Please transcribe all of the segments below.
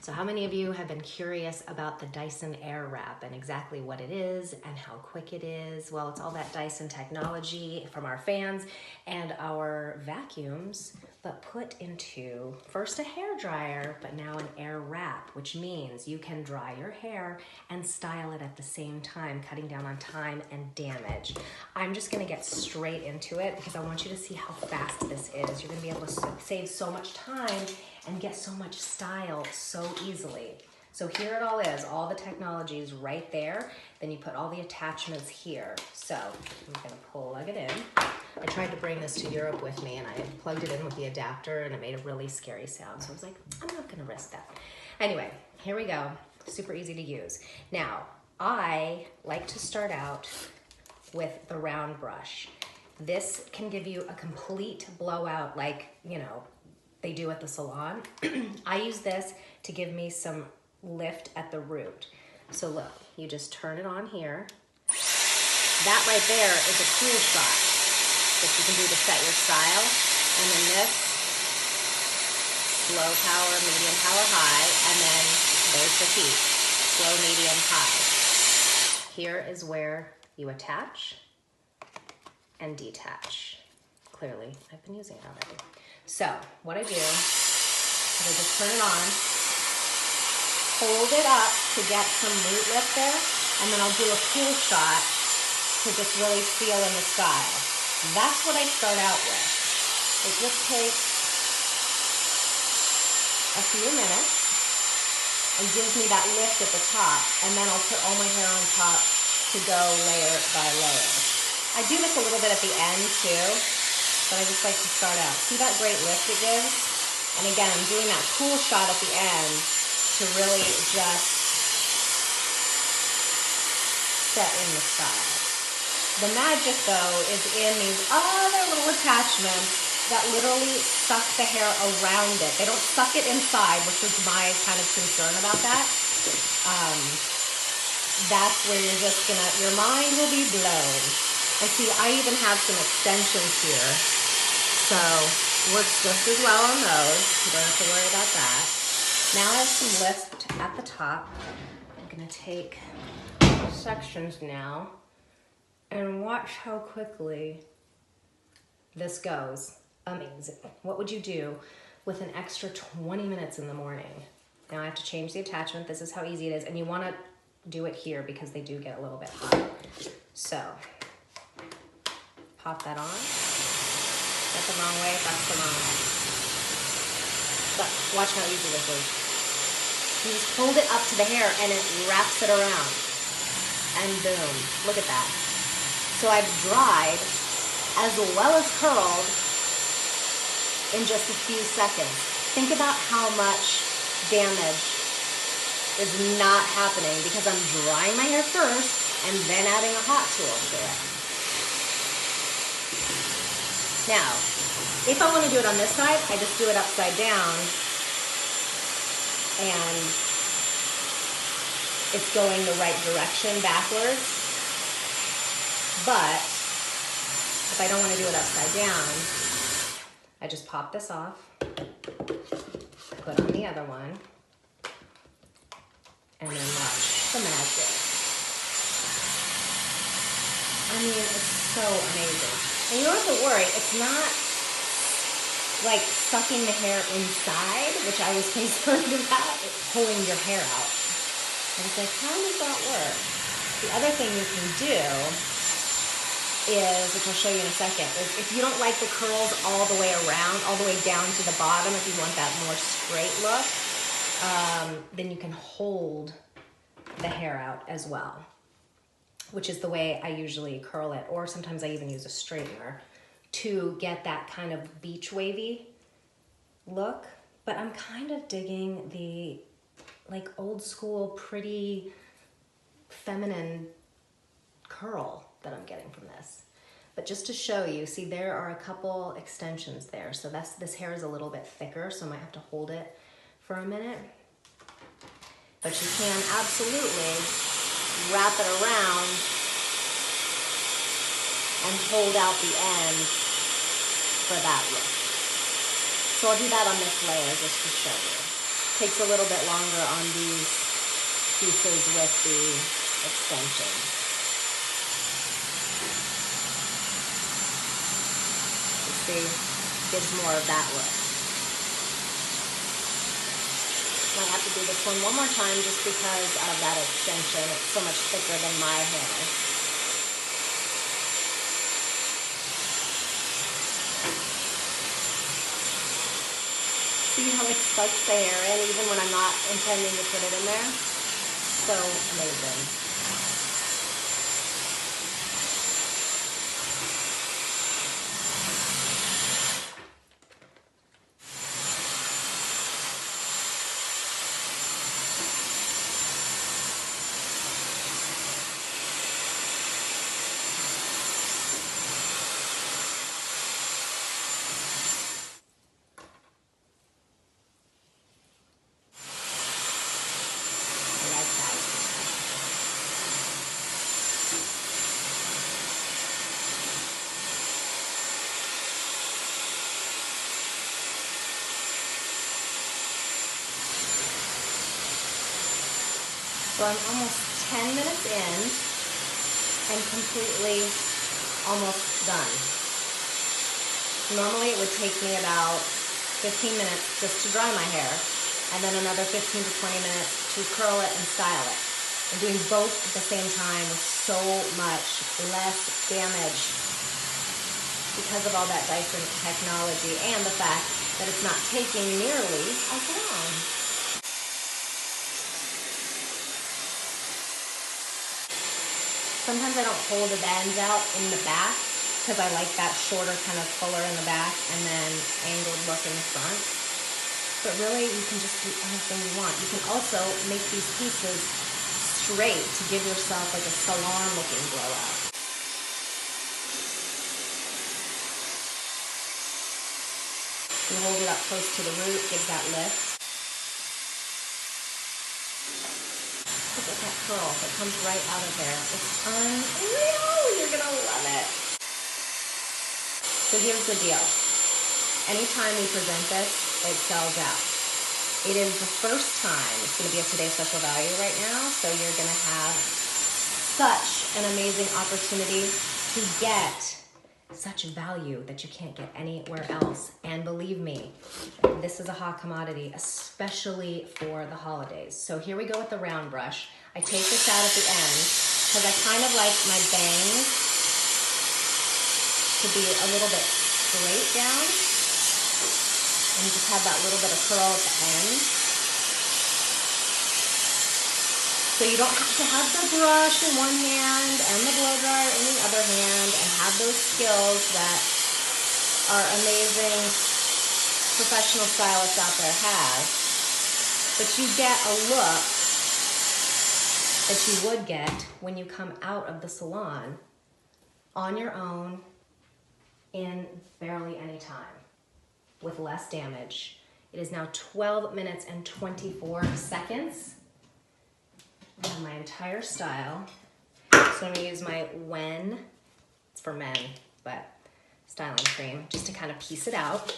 So how many of you have been curious about the Dyson Airwrap and exactly what it is and how quick it is? Well, it's all that Dyson technology from our fans and our vacuums, but put into first a hair dryer, but now an air wrap, which means you can dry your hair and style it at the same time, cutting down on time and damage. I'm just gonna get straight into it because I want you to see how fast this is. You're gonna be able to save so much time and get so much style so easily. So here it all is, all the technology is right there. Then you put all the attachments here. So I'm gonna plug it in. I tried to bring this to Europe with me and I plugged it in with the adapter and it made a really scary sound. So I was like, I'm not gonna risk that. Anyway, here we go, super easy to use. Now, I like to start out with the round brush. This can give you a complete blowout like, you know, they do at the salon. I use this to give me some lift at the root. So look, you just turn it on here. That right there is a cool shot that you can do to set your style. And then this, slow power, medium power, high, and then there's the heat, slow, medium, high. Here is where you attach and detach. Clearly, I've been using it already. So what I do is I just turn it on, hold it up to get some root lift there, and then I'll do a cool shot to just really seal in the style. That's what I start out with. It just takes a few minutes and gives me that lift at the top, and then I'll put all my hair on top to go layer by layer. I do this a little bit at the end too, but I just like to start out. See that great lift it gives? And again, I'm doing that cool shot at the end to really just set in the style. The magic though is in these other little attachments that literally suck the hair around it. They don't suck it inside, which was my kind of concern about that. That's where you're just gonna, your mind will be blown. And see, I even have some extensions here. So works just as well on those. You don't have to worry about that. Now I have some lift at the top. I'm gonna take sections now and watch how quickly this goes. Amazing. What would you do with an extra 20 minutes in the morning? Now I have to change the attachment. This is how easy it is. And you wanna do it here because they do get a little bit hot. So pop that on. That's the wrong way, that's the wrong way. But watch how easy this is. You just hold it up to the hair and it wraps it around. And boom, look at that. So I've dried as well as curled in just a few seconds. Think about how much damage is not happening because I'm drying my hair first and then adding a hot tool to it. Now, if I want to do it on this side, I just do it upside down and it's going the right direction backwards. But if I don't want to do it upside down, I just pop this off, put on the other one, and then watch the magic. I mean, it's so amazing. And you don't have to worry, it's not like sucking the hair inside, which I was concerned about, it's pulling your hair out. I was like, how does that work? The other thing you can do is, which I'll show you in a second, is if you don't like the curls all the way around, all the way down to the bottom, if you want that more straight look, then you can hold the hair out as well, which is the way I usually curl it, or sometimes I even use a straightener to get that kind of beach wavy look. But I'm kind of digging the like old school, pretty feminine curl that I'm getting from this. But just to show you, see there are a couple extensions there. So this hair is a little bit thicker, so I might have to hold it for a minute. But you can absolutely wrap it around and hold out the end for that look. So I'll do that on this layer just to show you. Takes a little bit longer on these pieces with the extensions. You see, gives more of that look. Might have to do this one more time just because of that extension. It's so much thicker than my hair. See how it sucks the hair in even when I'm not intending to put it in there? So amazing. So I'm almost 10 minutes in and completely almost done. Normally it would take me about 15 minutes just to dry my hair and then another 15 to 20 minutes to curl it and style it. And doing both at the same time with so much less damage because of all that Dyson technology and the fact that it's not taking nearly as long. Sometimes I don't hold the ends out in the back because I like that shorter, kind of fuller in the back and then angled look in the front. But really, you can just do anything you want. You can also make these pieces straight to give yourself like a salon-looking blowout. You hold it up close to the root, gives that lift. Look at that curl that comes right out of there. It's unreal. You're gonna love it. So here's the deal. Anytime we present this, it sells out. It is the first time. It's gonna be a Today Special Value right now, so you're gonna have such an amazing opportunity to get such value that you can't get anywhere else. And believe me, this is a hot commodity, especially for the holidays. So here we go with the round brush. I take this out at the end because I kind of like my bangs to be a little bit straight down. And you just have that little bit of curl at the end. So you don't have to have the brush in one hand and the blow dryer in the other hand and have those skills that our amazing professional stylists out there have. But you get a look that you would get when you come out of the salon on your own in barely any time with less damage. It is now 12 minutes and 24 seconds. And my entire style. So I'm gonna use my Wen, it's for men, but styling cream, just to kind of piece it out.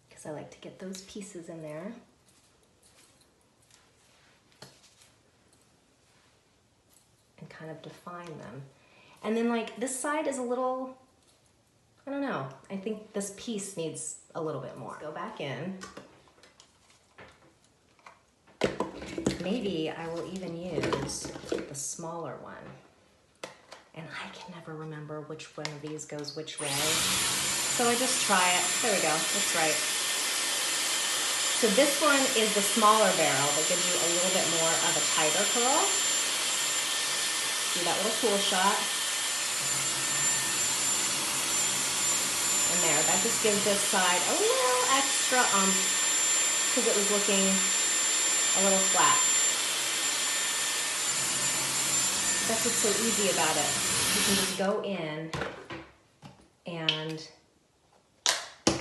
Because I like to get those pieces in there. And kind of define them. And then like this side is a little, I don't know, I think this piece needs a little bit more. Go back in. Maybe I will even use the smaller one. And I can never remember which one of these goes which way. So I just try it. There we go, that's right. So this one is the smaller barrel that gives you a little bit more of a tighter curl. See that little tool shot? And there, that just gives this side a little extra because it was looking a little flat. That's what's so easy about it. You can just go in and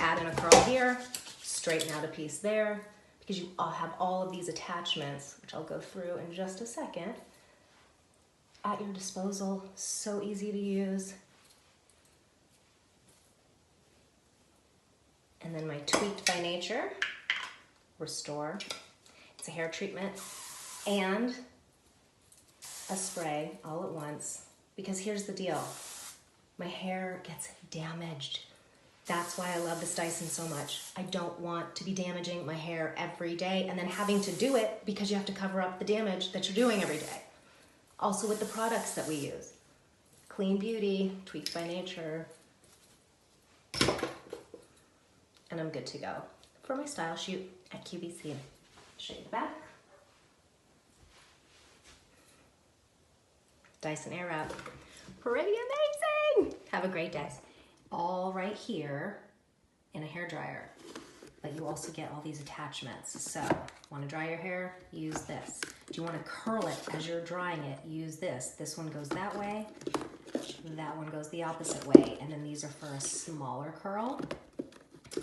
add in a curl here, straighten out a piece there, because you all have all of these attachments, which I'll go through in just a second, at your disposal. So easy to use. And then my Tweaked by Nature Restore. It's a hair treatment and a spray all at once, because here's the deal. My hair gets damaged. That's why I love this Dyson so much. I don't want to be damaging my hair every day and then having to do it because you have to cover up the damage that you're doing every day. Also with the products that we use. Clean Beauty, Tweaked by Nature. And I'm good to go for my style shoot at QVC. Show you the back. Dyson Airwrap. Pretty amazing! Have a great day. All right here in a hairdryer. But you also get all these attachments. So, want to dry your hair? Use this. Do you want to curl it as you're drying it? Use this. This one goes that way. That one goes the opposite way. And then these are for a smaller curl.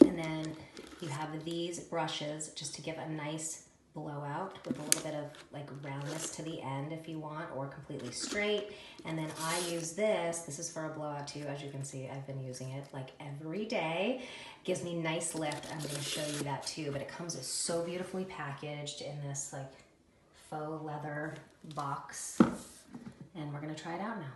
And then you have these brushes just to give a nice blowout with a little bit of like roundness to the end if you want, or completely straight. And then I use this. This is for a blowout too. As you can see, I've been using it like every day. Gives me nice lift. I'm going to show you that too. But it comes so beautifully packaged in this like faux leather box. And we're going to try it out now.